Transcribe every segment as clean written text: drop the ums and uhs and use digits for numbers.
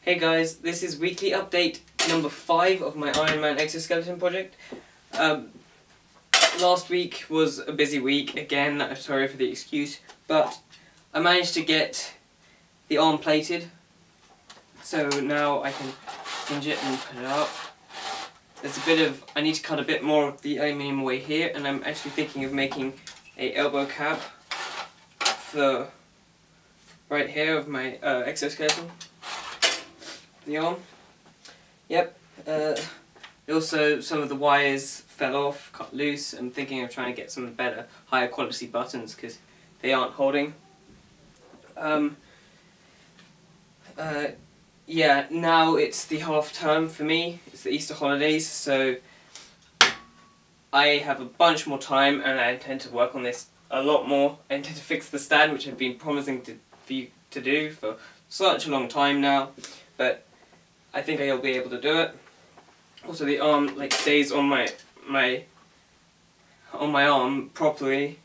Hey guys, this is weekly update number 5 of my Iron Man exoskeleton project. Last week was a busy week, again, I'm sorry for the excuse, but I managed to get the arm plated, so now I can hinge it and put it up. There's a bit of, I need to cut a bit more of the aluminium away here, and I'm actually thinking of making a elbow cap for right here of my exoskeleton. The arm. Yep. Also, some of the wires fell off, cut loose. I'm thinking of trying to get some better, higher quality buttons because they aren't holding. Yeah, now it's the half term for me. It's the Easter holidays, so I have a bunch more time and I intend to work on this a lot more. I intend to fix the stand, which I've been promising for you to do for such a long time now, but I think I'll be able to do it. Also, the arm stays on my arm properly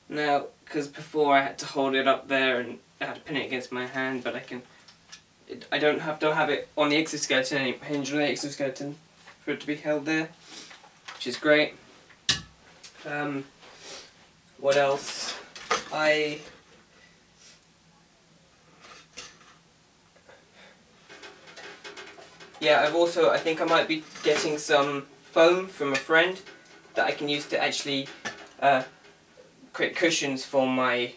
now, because before I had to hold it up there and I had to pin it against my hand, but I don't have to have it on the exoskeleton, any hinge on the exoskeleton for it to be held there, which is great. What else? Yeah, I think I might be getting some foam from a friend that I can use to actually create cushions for my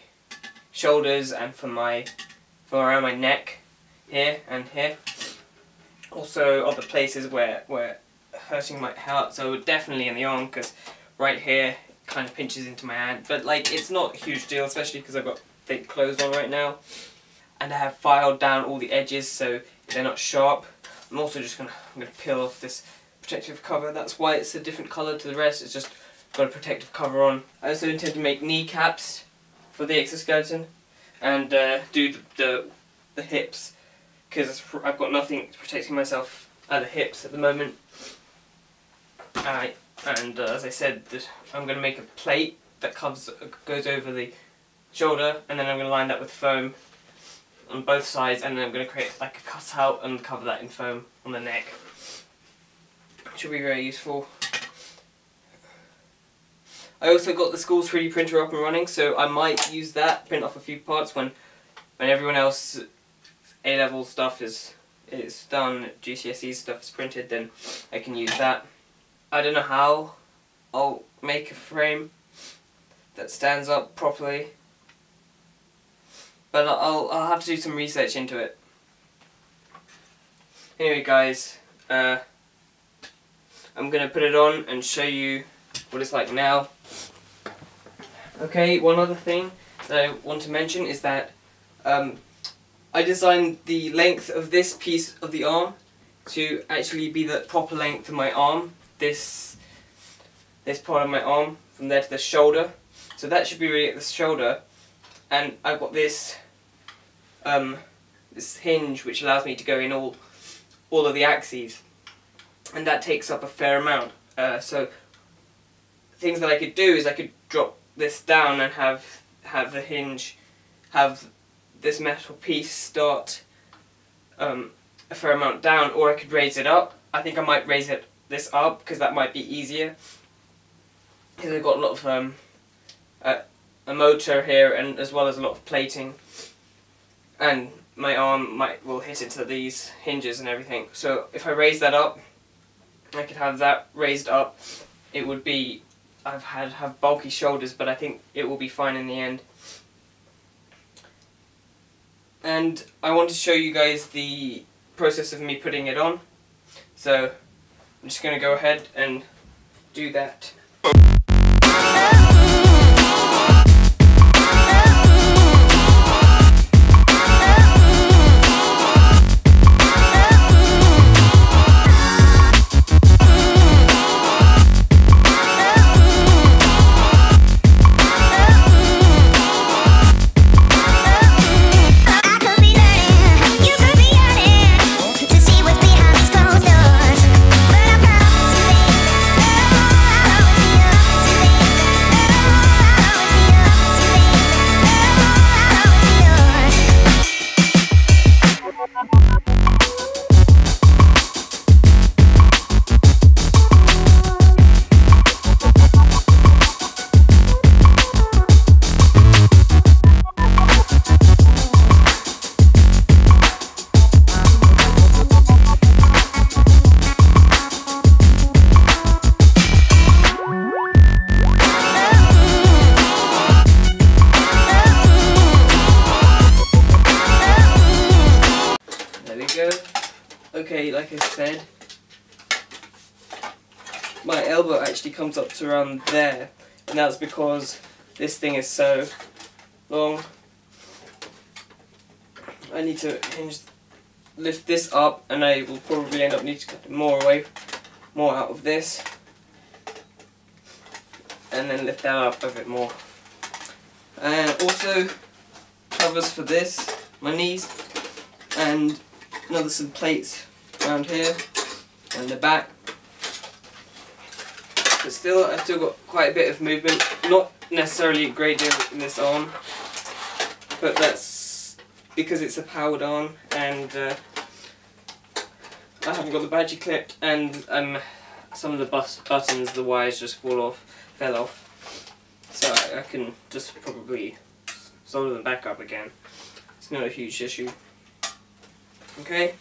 shoulders and for around my neck, here and here. Also other places where hurting might hurt, so definitely in the arm, because right here it kind of pinches into my hand. But it's not a huge deal, especially because I've got thick clothes on right now. And I have filed down all the edges so they're not sharp. I'm also just I'm gonna peel off this protective cover. That's why it's a different colour to the rest. It's just got a protective cover on. I also intend to make kneecaps for the exoskeleton and do the hips, because I've got nothing protecting myself at the hips at the moment. And as I said, I'm gonna make a plate that goes over the shoulder, and then I'm gonna line that with foam on both sides, and then I'm going to create a cutout and cover that in foam on the neck. Which will be very useful. I also got the school's 3D printer up and running, so I might use that, print off a few parts when everyone else's A-level stuff is done, GCSE stuff is printed, then I can use that. I don't know how I'll make a frame that stands up properly, but I'll have to do some research into it. Anyway guys, I'm going to put it on and show you what it's like now. Okay, one other thing that I want to mention is that I designed the length of this piece of the arm to actually be the proper length of my arm. This part of my arm, from there to the shoulder. So that should be really at the shoulder. And I've got this this hinge which allows me to go in all of the axes, and that takes up a fair amount. So things that I could do is I could drop this down and have the hinge, have this metal piece start a fair amount down, or I could raise it up. I think I might raise this up because that might be easier, because I've got a lot of a motor here, and as well as a lot of plating, and my arm will hit into these hinges and everything. So if I raise that up, I could have that raised up. It would be, have bulky shoulders, but I think it will be fine in the end. And I want to show you guys the process of me putting it on. So I'm just going to go ahead and do that. There we go. Okay, like I said, my elbow actually comes up to around there, and that's because this thing is so long. I need to lift this up, and I will probably end up needing to cut more out of this, and then lift that up a bit more. And also covers for this, my knees, and some plates around here and the back. But still, I've still got quite a bit of movement, not necessarily a great deal in this arm, but that's because it's a powered arm, and I haven't got the badgie clipped, and some of the buttons, the wires just fell off, so I can just probably solder them back up again. It's not a huge issue. Okay,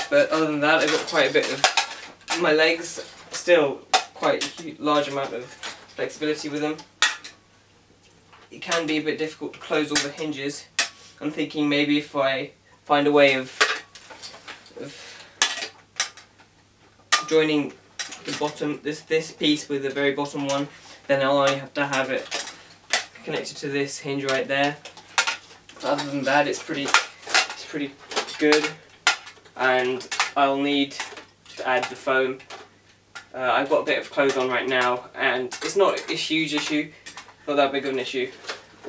but other than that, I've got quite a bit of my legs, still quite a large amount of flexibility with them. It can be a bit difficult to close all the hinges. I'm thinking maybe if I find a way of joining the bottom, this piece with the very bottom one, then I'll only have to have it connected to this hinge right there. Other than that, it's pretty good, and I'll need to add the foam. I've got a bit of clothes on right now, and it's not a huge issue, not that big of an issue.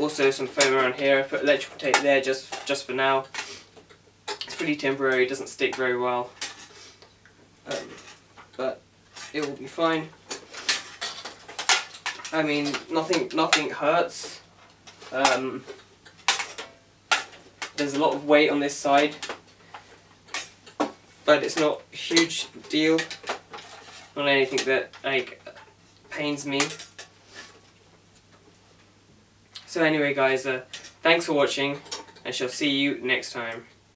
Also some foam around here. I put electrical tape there just for now. It's pretty temporary, it doesn't stick very well, but it will be fine. I mean, nothing hurts. There's a lot of weight on this side, but it's not a huge deal. Not anything that pains me. So anyway guys, thanks for watching, and shall see you next time.